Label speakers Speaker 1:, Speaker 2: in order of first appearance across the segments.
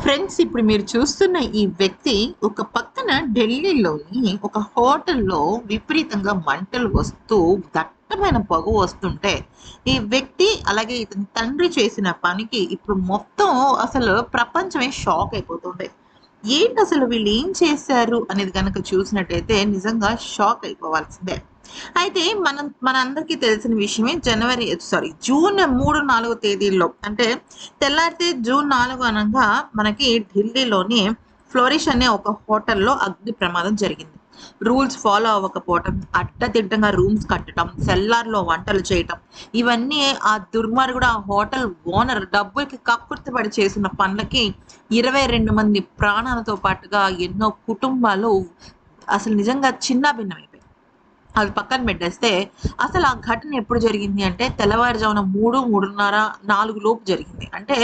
Speaker 1: Friends, ఇప్పుడు మీరు చూస్తున్న ఈ వ్యక్తి ఒక పక్కన ఢిల్లీలోని ఒక హోటల్లో విపరీతంగా మంటలు వస్తూ దట్టమైన పొగ వస్తుంటే, ఈ వ్యక్తి అలాగే ఇతని తండ్రి చేసిన పనికి ఇప్పుడు మొత్తం అసలు ప్రపంచమే షాక్ అయిపోతుంది. ఏంటి అసలు వీళ్ళు ఏం చేశారు అనేది గనక చూసినట్టయితే నిజంగా షాక్ అయిపోవాల్సిందే. అయితే మనందరికీ తెలిసిన విషయమే. జూన్ 3, 4 తేదీల్లో అంటే తెల్లారితే జూన్ 4 అనంగా మనకి ఢిల్లీలోని ఫ్లోరిష్ అనే ఒక హోటల్లో అగ్ని ప్రమాదం జరిగింది. రూల్స్ ఫాలో అవ్వకపోవటం, అడ్డదిడ్డంగా రూమ్స్ కట్టడం, సెల్లార్‌లో వంటలు చేయటం, ఇవన్నీ ఆ దుర్మార్గుడు ఆ హోటల్ ఓనర్ డబ్బులకి కక్కుర్తిపడి చేసిన పనులకి 22 మంది ప్రాణాలతో పాటుగా ఎన్నో కుటుంబాలు అసలు నిజంగా చిన్నాభిన్నమైపోయాయి. అది పక్కన పెట్టేస్తే అసలు ఆ ఘటన ఎప్పుడు జరిగింది అంటే తెల్లవారుజామున 3, 3:30, 4 లోపు జరిగింది. అంటే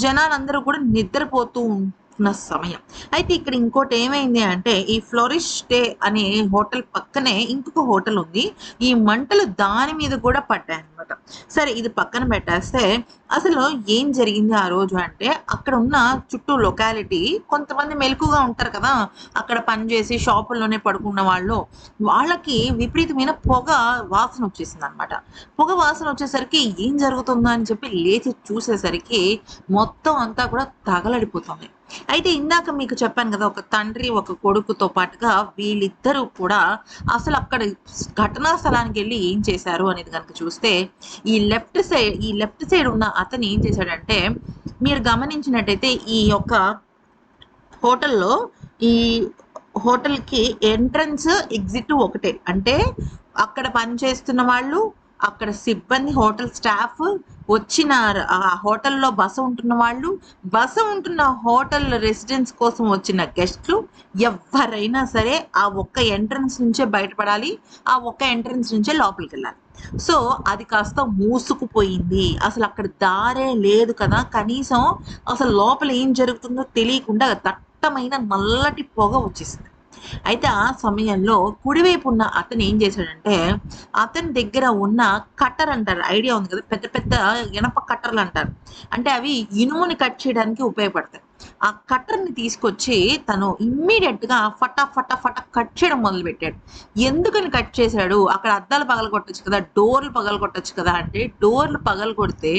Speaker 1: జనాలందరూ కూడా నిద్రపోతూ ఉంటున్న సమయం. అయితే ఇక్కడ ఇంకోటి ఏమైంది అంటే ఈ ఫ్లోరిష్ డే అనే హోటల్ పక్కనే ఇంకొక హోటల్ ఉంది. ఈ మంటలు దాని మీద కూడా పడ్డాయన్నమాట. సరే, ఇది పక్కన పెట్టేస్తే అసలు ఏం జరిగింది ఆ రోజు అంటే అక్కడ ఉన్న చుట్టూ లొకాలిటీ కొంతమంది మెలకుగా ఉంటారు కదా! అక్కడ పనిచేసి షాపుల్లోనే పడుకున్న వాళ్ళు, వాళ్ళకి విపరీతమైన పొగ వాసన వచ్చేసిందనమాట. పొగ వాసన వచ్చేసరికి ఏం జరుగుతుందా అని చెప్పి లేచి చూసేసరికి మొత్తం అంతా కూడా తగలడిపోతుంది. అయితే ఇందాక మీకు చెప్పాను కదా! ఒక తండ్రి, ఒక కొడుకుతో పాటుగా వీళ్ళిద్దరూ కూడా అసలు అక్కడ ఘటనా స్థలానికెళ్ళి ఏం చేశారు అనేది గనుక చూస్తే, ఈ లెఫ్ట్ సైడ్ ఉన్న అతను ఏం చేశాడంటే, మీరు గమనించినట్టయితే ఈ యొక్క హోటల్‌లో ఈ హోటల్‌కి ఎంట్రన్స్, ఎగ్జిట్ ఒకటే. అంటే అక్కడ పనిచేస్తున్న వాళ్ళు, అక్కడ సిబ్బంది, హోటల్ స్టాఫ్, వచ్చిన ఆ హోటల్‌లో ఉంటున్న వాళ్ళు, ఉంటున్న హోటల్ రెసిడెన్స్ కోసం వచ్చిన గెస్ట్‌లు ఎవ్వరైనా సరే ఆ ఒక్క ఎంట్రన్స్ నుంచే బయటపడాలి. ఆ ఒక్క ఎంట్రన్స్ నుంచే లోపలికెళ్ళాలి. సో, అది కాస్త మూసుకుపోయింది. అసలక్కడ దారే లేదు కదా! కనీసం అసలు లోపల ఏం జరుగుతుందో తెలియకుండా దట్టమైన నల్లటి పొగ వచ్చేసింది. అయితే ఆ సమయంలో కుడివైపు ఉన్న అతను ఏం చేశాడంటే, అతని దగ్గర ఉన్న కట్టర్ అంటారు. ఐడియా ఉంది కదా! పెద్ద పెద్ద ఇనప కట్టర్‌లంటారు. అంటే అవి ఇనుముని కట్ చేయడానికి ఉపయోగపడతాయి. ఆ కట్టర్‌ని తీసుకొచ్చి తను ఇమ్మీడియేట్‌గా ఫటా ఫటా ఫటా కట్ చేయడం మొదలుపెట్టాడు. ఎందుకని కట్ చేశాడు? అక్కడ అద్దాలు పగలగొట్టొచ్చు కదా! డోర్‌లు పగలగొట్టొచ్చు కదా! అంటే డోర్‌లు పగలగొడితే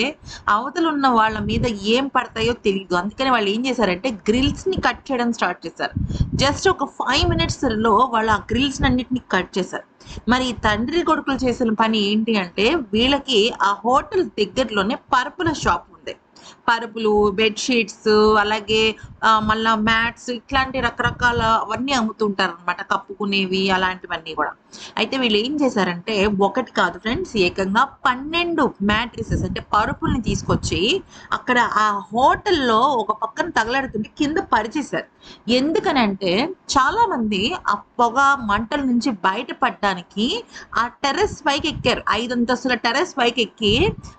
Speaker 1: అవతలున్న వాళ్ళ మీద ఏం పడతాయో తెలీదు. అందుకని వాళ్ళు ఏం చేశారంటే గ్రిల్స్‌ని కట్ చేయడం స్టార్ట్ చేశారు. జస్ట్ ఒక 5 మినిట్స్‌లో వాళ్ళు ఆ గ్రిల్స్‌నన్నిటిని కట్ చేశారు. మరి ఈ తండ్రి కొడుకులు చేసిన పని ఏంటి అంటే, వీళ్ళకి ఆ హోటల్ దగ్గరలోనే పరుపుల షాప్ ఉంది. పరుపులు, బెడ్ షీట్స్, అలాగే మళ్ళా మ్యాట్స్, ఇట్లాంటి రకరకాల అవన్నీ అమ్ముతుంటారనమాట. కప్పుకునేవి అలాంటివన్నీ గూడా. అయితే వీళ్ళు ఏం చేశారంటే, ఒకటి కాదు ఫ్రెండ్స్, ఏకంగా 12 మ్యాట్రిసెస్ అంటే పరుపుల్ని తీసుకొచ్చి అక్కడ ఆ హోటల్‌లో ఒక పక్కన తగలడుతుంటే కింద పరిచేశారు. ఎందుకనంటే చాలామంది ఆ పొగ, మంటల నుంచి బయటపడడానికి ఆ టెర్రస్ పైకెక్కారు. 5 అంతస్తుల టెర్రస్ పైకెక్కి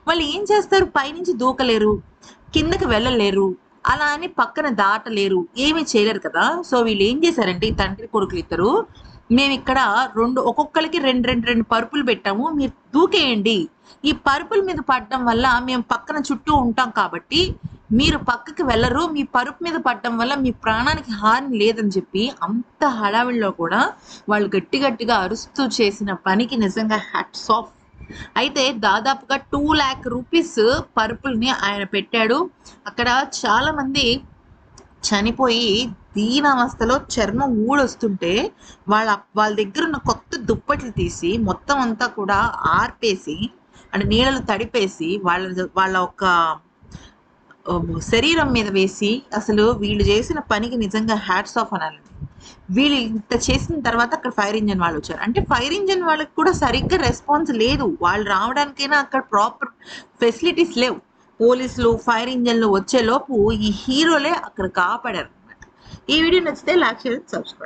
Speaker 1: వాళ్ళు ఏం చేస్తారు? పైనుంచి దూకలేరు, కిందకి వెళ్ళలేరు. అలా అని పక్కన దాటలేరు. ఏమి చేయలేరు కదా! సో, వీళ్ళేం చేశారంటే ఈ తండ్రి కొడుకులిద్దరూ, మేమిక్కడ ఒక్కొక్కళ్ళకి 2 పరుపులు పెట్టాము. మీరు దూకేయండి. ఈ పరుపుల మీద పడడం వల్ల మేము పక్కన చుట్టూ ఉంటాం కాబట్టి మీరు పక్కకి వెళ్లరు. మీ పరుపు మీద పడడం వల్ల మీ ప్రాణానికి హాని లేదని చెప్పి అంత హడావిడిలో కూడా వాళ్ళు గట్టిగా అరుస్తూ చేసిన పనికి నిజంగా హ్యాట్స్ ఆఫ్. అయితే దాదాపుగా 2,00,000 రూపీస్ పరుపుల్ని ఆయన పెట్టాడు. అక్కడ చాలామంది చనిపోయి దీనావస్థలో చర్మం ఊడొస్తుంటే వాళ్ళ దగ్గర ఉన్న కొత్త దుప్పట్లు తీసి మొత్తం అంతా కూడా ఆర్పేసి, అంటే నీళ్ళలో తడిపేసి వాళ్ళ ఒక శరీరం మీద వేసి, అసలు వీళ్ళు చేసిన పనికి నిజంగా హ్యాట్స్ ఆఫ్ అనాలండి. వీళ్ళు ఇంత చేసిన తర్వాత అక్కడ ఫైర్ ఇంజిన్ వాళ్ళు వచ్చారు. అంటే ఫైర్ ఇంజిన్ వాళ్ళకి కూడా సరిగ్గా రెస్పాన్స్ లేదు. వాళ్ళు రావడానికైనా అక్కడ ప్రాపర్ ఫెసిలిటీస్ లేవు. పోలీసులు, ఫైర్ ఇంజిన్‌లు వచ్చేలోపు ఈ హీరోలే అక్కడ కాపాడారనమాట. ఈ వీడియో నచ్చితే లైక్, షేర్, సబ్స్క్రైబ్.